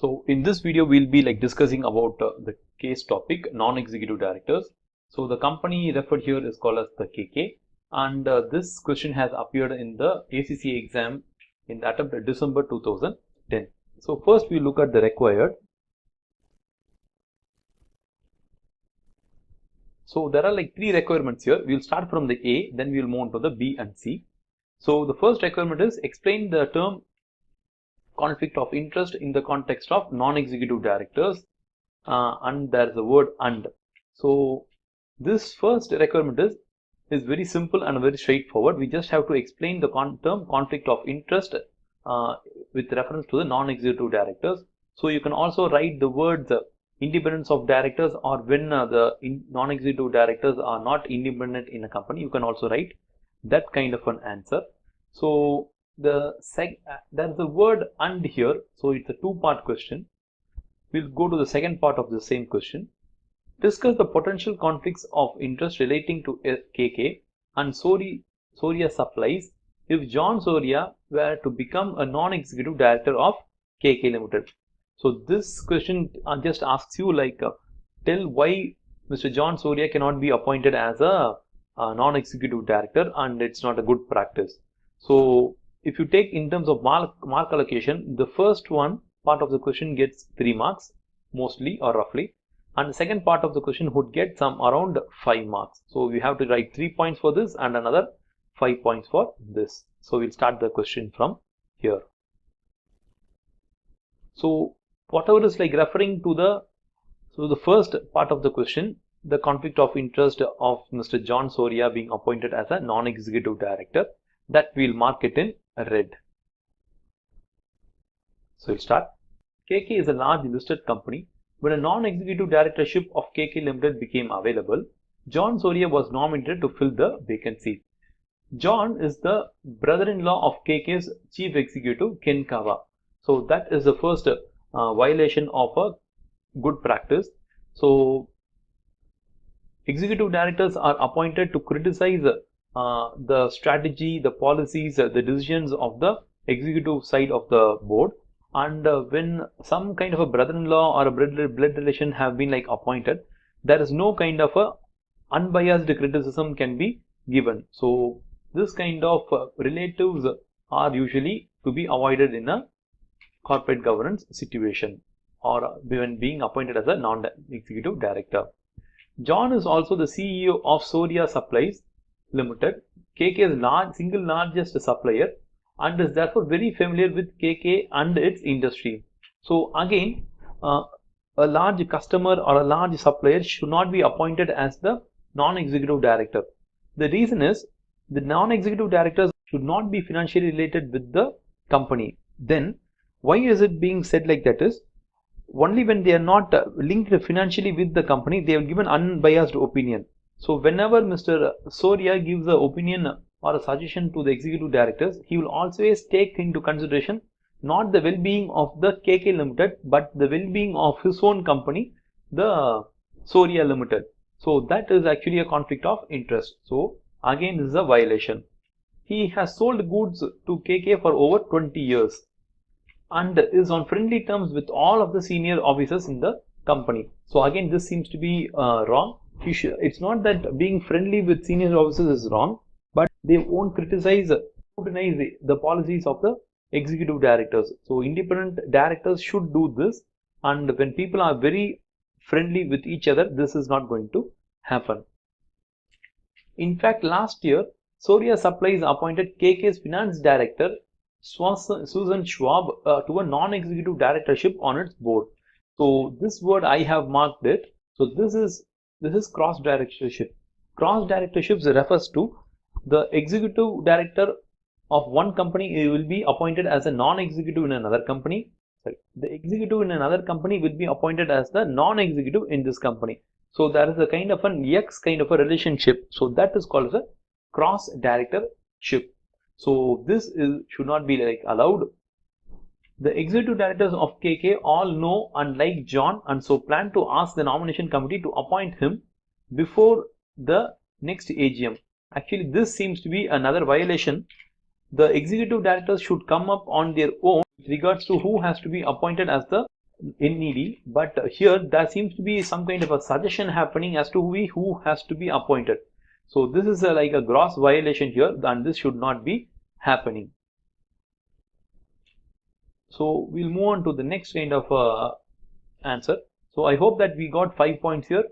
So in this video, we'll be discussing about the case topic, non-executive directors. So the company referred here is called as the KK, and this question has appeared in the ACCA exam in the attempt at December 2010. So first we look at the required. So there are three requirements here. We'll start from the A, then we'll move on to the B and C. So the first requirement is explain the term conflict of interest in the context of non-executive directors, and there's the word and. So this first requirement is very simple and very straightforward. We just have to explain the term conflict of interest with reference to the non-executive directors. So you can also write the words independence of directors, or when the non-executive directors are not independent in a company, you can also write that kind of an answer. So there's the word and here, so it's a two-part question. We'll go to the second part of the same question. Discuss the potential conflicts of interest relating to KK and Soria Supplies if John Soria were to become a non-executive director of KK Limited. So this question just asks you tell why Mr. John Soria cannot be appointed as a non-executive director, and it's not a good practice. So if you take in terms of mark allocation, the first one part of the question gets 3 marks mostly or roughly, and the second part of the question would get some around 5 marks. So we have to write 3 points for this and another 5 points for this. So we'll start the question from here. So whatever is referring to the first part of the question, the conflict of interest of Mr. John Soria being appointed as a non-executive director, that we'll mark it in red. So we'll start. KK is a large listed company. When a non-executive directorship of KK Limited became available, John Soria was nominated to fill the vacancy. John is the brother-in-law of KK's chief executive, Ken Kawa. So that is the first violation of a good practice. So executive directors are appointed to criticize the strategy, the policies, the decisions of the executive side of the board. And when some kind of a brother-in-law or a blood relation have been appointed, there is no kind of a unbiased criticism can be given. So this kind of relatives are usually to be avoided in a corporate governance situation or when being appointed as a non-executive director. John is also the CEO of Soria Supplies Limited, KK's single largest supplier, and is therefore very familiar with KK and its industry. So again, a large customer or a large supplier should not be appointed as the non-executive director. The reason is the non-executive directors should not be financially related with the company. Then why is it being said like that is, only when they are not linked financially with the company, they have given unbiased opinion. So whenever Mr. Soria gives an opinion or a suggestion to the executive directors, he will always take into consideration not the well-being of the KK Limited, but the well-being of his own company, the Soria Limited. So that is actually a conflict of interest. So again, this is a violation. He has sold goods to KK for over 20 years and is on friendly terms with all of the senior officers in the company. So again, this seems to be wrong. It's not that being friendly with senior officers is wrong, but they won't criticize the policies of the executive directors. So independent directors should do this, and when people are very friendly with each other, this is not going to happen. In fact, last year, Soria Supplies appointed KK's finance director, Susan Schwab, to a non-executive directorship on its board. So this word I have marked it. So this is cross directorship. Cross directorships refers to the executive director of one company will be appointed as a non-executive in another company. Sorry, the executive in another company will be appointed as the non-executive in this company. So there is a kind of an X kind of a relationship. So that is called as a cross directorship. So this should not be allowed. The executive directors of KK all know and like John, and so plan to ask the nomination committee to appoint him before the next AGM. Actually, this seems to be another violation. The executive directors should come up on their own with regards to who has to be appointed as the NED, but here there seems to be some kind of a suggestion happening as to who has to be appointed. So this is like a gross violation here, and this should not be happening. So we'll move on to the next kind of answer. So I hope that we got 5 points here.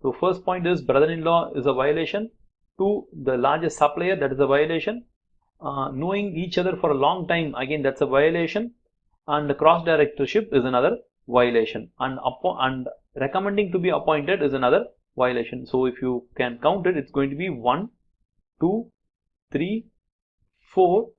So first point is brother-in-law is a violation. 2, the largest supplier, that is a violation. Knowing each other for a long time, again that's a violation. And cross directorship is another violation, and recommending to be appointed is another violation. So if you can count it, it's going to be 1, 2, 3, 4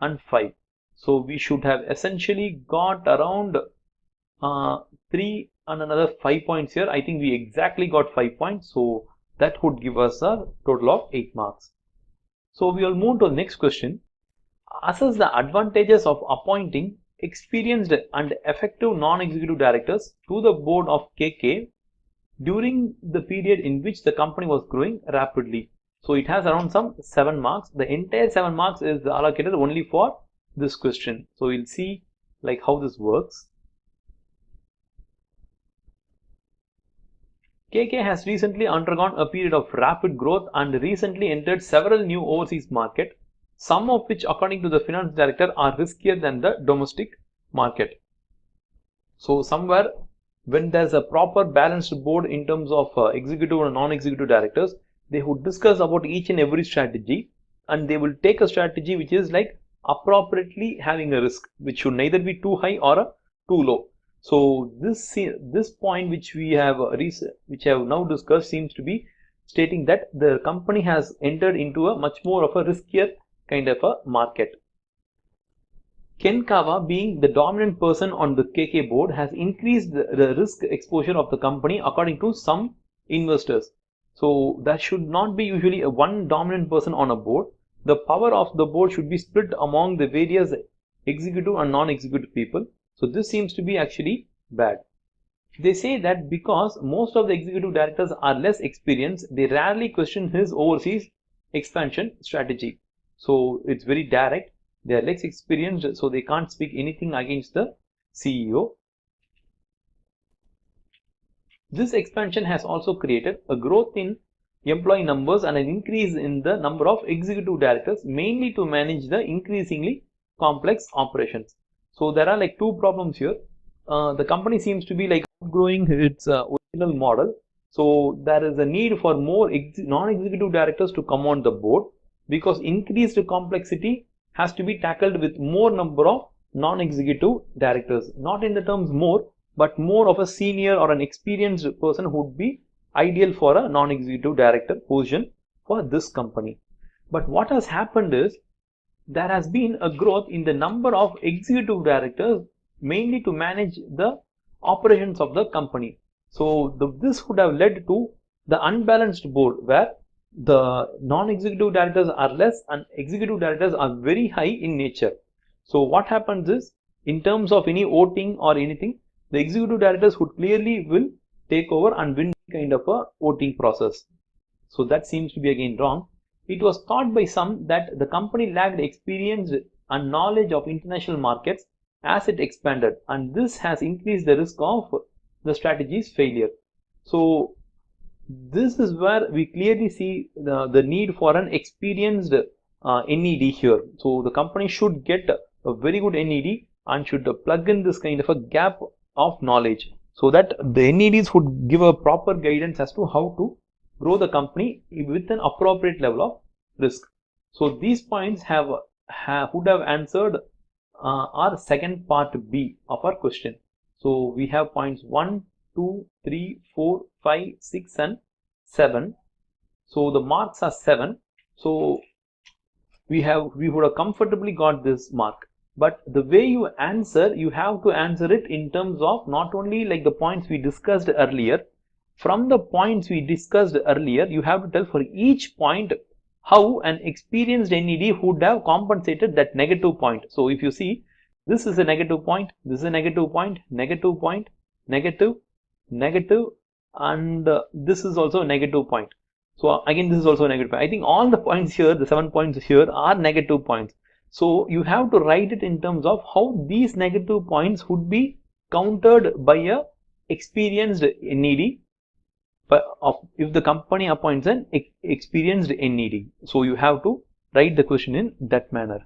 and 5. So we should have essentially got around 3 and another 5 points here. I think we exactly got 5 points, so that would give us a total of 8 marks. So we will move to the next question. Assess the advantages of appointing experienced and effective non-executive directors to the board of KK during the period in which the company was growing rapidly. So it has around some 7 marks. The entire 7 marks is allocated only for this question. So we'll see like how this works. KK has recently undergone a period of rapid growth and recently entered several new overseas markets, some of which according to the finance director are riskier than the domestic market. So somewhere when there's a proper balanced board in terms of executive and non-executive directors, they would discuss about each and every strategy, and they will take a strategy which is like appropriately having a risk, which should neither be too high or too low. So this point which we have now discussed seems to be stating that the company has entered into a much more of a riskier kind of a market. Ken Kawa, being the dominant person on the KK board, has increased the risk exposure of the company according to some investors. So there should not be usually a one dominant person on a board. The power of the board should be split among the various executive and non-executive people. So this seems to be actually bad. They say that because most of the executive directors are less experienced, they rarely question his overseas expansion strategy. So it's very direct. They are less experienced, so they can't speak anything against the CEO. This expansion has also created a growth in employee numbers and an increase in the number of executive directors, mainly to manage the increasingly complex operations. So there are like two problems here. The company seems to be like outgrowing its original model. So there is a need for more non-executive directors to come on the board, because increased complexity has to be tackled with more number of non-executive directors. Not in the terms more, but more of a senior or an experienced person who would be ideal for a non-executive director position for this company. But what has happened is there has been a growth in the number of executive directors, mainly to manage the operations of the company. So this would have led to the unbalanced board, where the non-executive directors are less and executive directors are very high in nature. So what happens is, in terms of any voting or anything, the executive directors would clearly will take over and win kind of a voting process. So that seems to be again wrong. It was thought by some that the company lacked experience and knowledge of international markets as it expanded, and this has increased the risk of the strategy's failure. So this is where we clearly see the need for an experienced NED here. So the company should get a very good NED and should plug in this kind of a gap of knowledge, so that the NEDs would give a proper guidance as to how to grow the company with an appropriate level of risk. So these points would have answered our second part B of our question. So we have points 1, 2, 3, 4, 5, 6 and 7. So the marks are 7. So we would have comfortably got this mark. But the way you answer, you have to answer it in terms of not only like the points we discussed earlier. From the points we discussed earlier, you have to tell for each point how an experienced NED would have compensated that negative point. So if you see, this is a negative point, this is a negative point, negative point, negative, negative, and this is also a negative point. So again, this is also a negative point. I think all the points here, the 7 points here, are negative points. So you have to write it in terms of how these negative points would be countered by a experienced NED if the company appoints an experienced NED. So you have to write the question in that manner.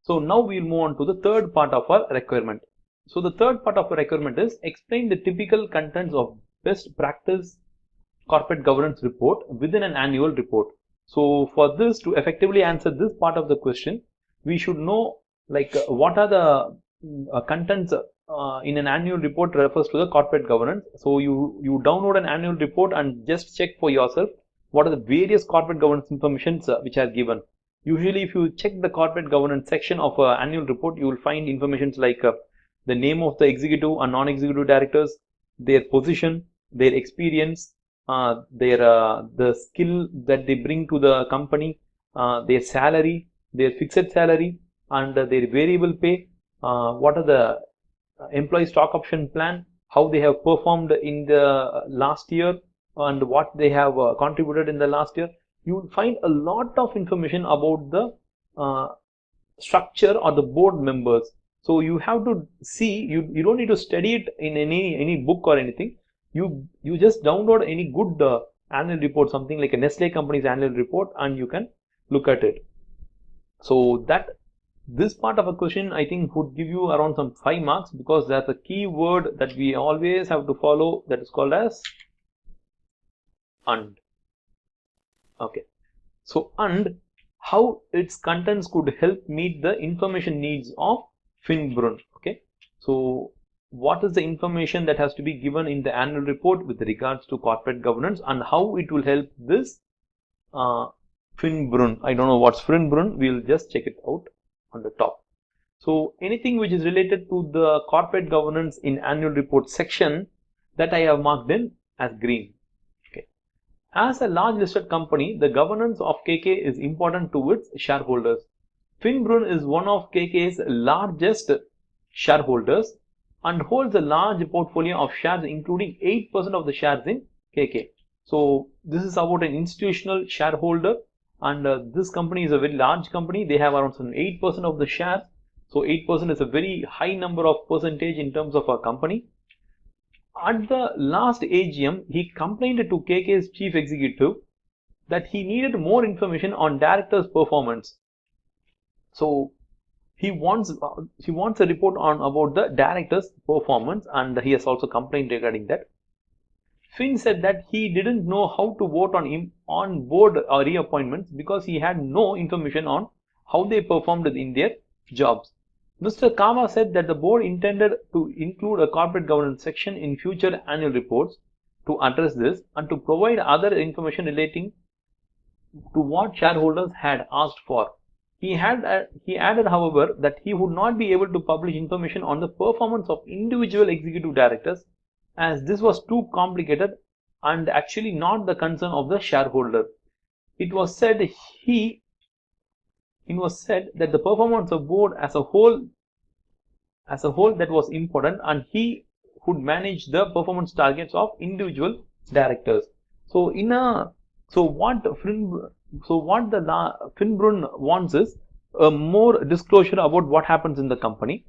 So now we'll move on to the third part of our requirement. So the third part of our requirement is explain the typical contents of best practice corporate governance report within an annual report. So for this, to effectively answer this part of the question, we should know like what are the contents in an annual report refers to the corporate governance. So you download an annual report and just check for yourself what are the various corporate governance informations which are given. Usually if you check the corporate governance section of an annual report, you will find informations like the name of the executive and non-executive directors, their position, their experience, the skill that they bring to the company, their salary, their fixed salary, and their variable pay, what are the employee stock option plan, how they have performed in the last year, and what they have contributed in the last year. You will find a lot of information about the structure or the board members. So you have to see, you don't need to study it in any book or anything. You just download any good annual report, something like a Nestle company's annual report, and you can look at it. So that this part of a question I think would give you around some 5 marks, because there's a key word that we always have to follow, that is called as and. Okay, so and how its contents could help meet the information needs of Finbrun. Okay, so what is the information that has to be given in the annual report with regards to corporate governance, and how it will help this Finbrun. I don't know what's Finbrun, we'll just check it out on the top. So anything which is related to the corporate governance in annual report section, that I have marked in as green. Okay. As a large listed company, the governance of KK is important to its shareholders. Finbrun is one of KK's largest shareholders and holds a large portfolio of shares, including 8% of the shares in KK. So this is about an institutional shareholder, and this company is a very large company. They have around 8% of the shares. So 8% is a very high number of percentage in terms of a company. At the last AGM, he complained to KK's chief executive that he needed more information on directors' performance. So he wants a report on about the director's performance, and he has also complained regarding that. Finn said that he didn't know how to vote on board reappointments because he had no information on how they performed in their jobs. Mr. Kama said that the board intended to include a corporate governance section in future annual reports to address this and to provide other information relating to what shareholders had asked for. He added, however, that he would not be able to publish information on the performance of individual executive directors, as this was too complicated and actually not the concern of the shareholder. It was said that the performance of board as a whole that was important, and he would manage the performance targets of individual directors. So what the Finbrun wants is more disclosure about what happens in the company.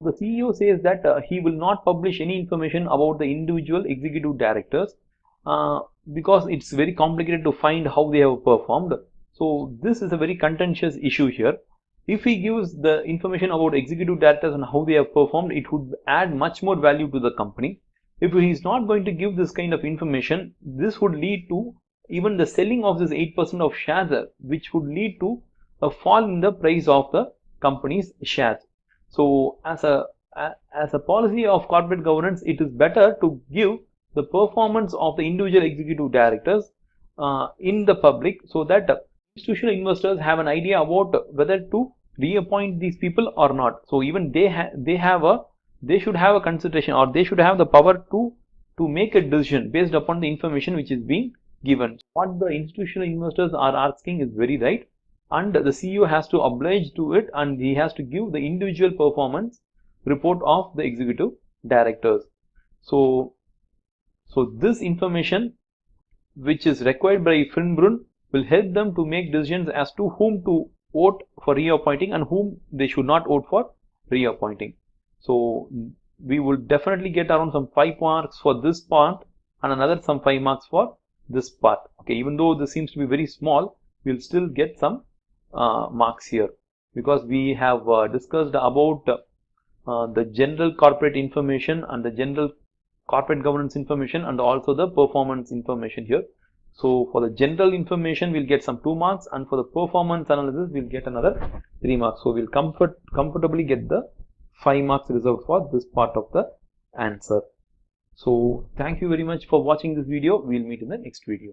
The CEO says that he will not publish any information about the individual executive directors because it's very complicated to find how they have performed. So this is a very contentious issue here. If he gives the information about executive directors and how they have performed, it would add much more value to the company. If he is not going to give this kind of information, this would lead to even the selling of this 8% of shares, which would lead to a fall in the price of the company's shares. So as a policy of corporate governance, it is better to give the performance of the individual executive directors in the public, so that institutional investors have an idea about whether to reappoint these people or not. So even they should have a consideration, or they should have the power to make a decision based upon the information which is being given. What the institutional investors are asking is very right, and the CEO has to oblige to it, and he has to give the individual performance report of the executive directors. So this information which is required by Finbrun will help them to make decisions as to whom to vote for reappointing and whom they should not vote for reappointing. So we will definitely get around some 5 marks for this part and another some 5 marks for this part. Okay, even though this seems to be very small, we'll still get some marks here, because we have discussed about the general corporate information and the general corporate governance information and also the performance information here. So for the general information we'll get some 2 marks, and for the performance analysis we'll get another 3 marks. So we'll comfortably get the 5 marks reserved for this part of the answer. So thank you very much for watching this video. We'll meet in the next video.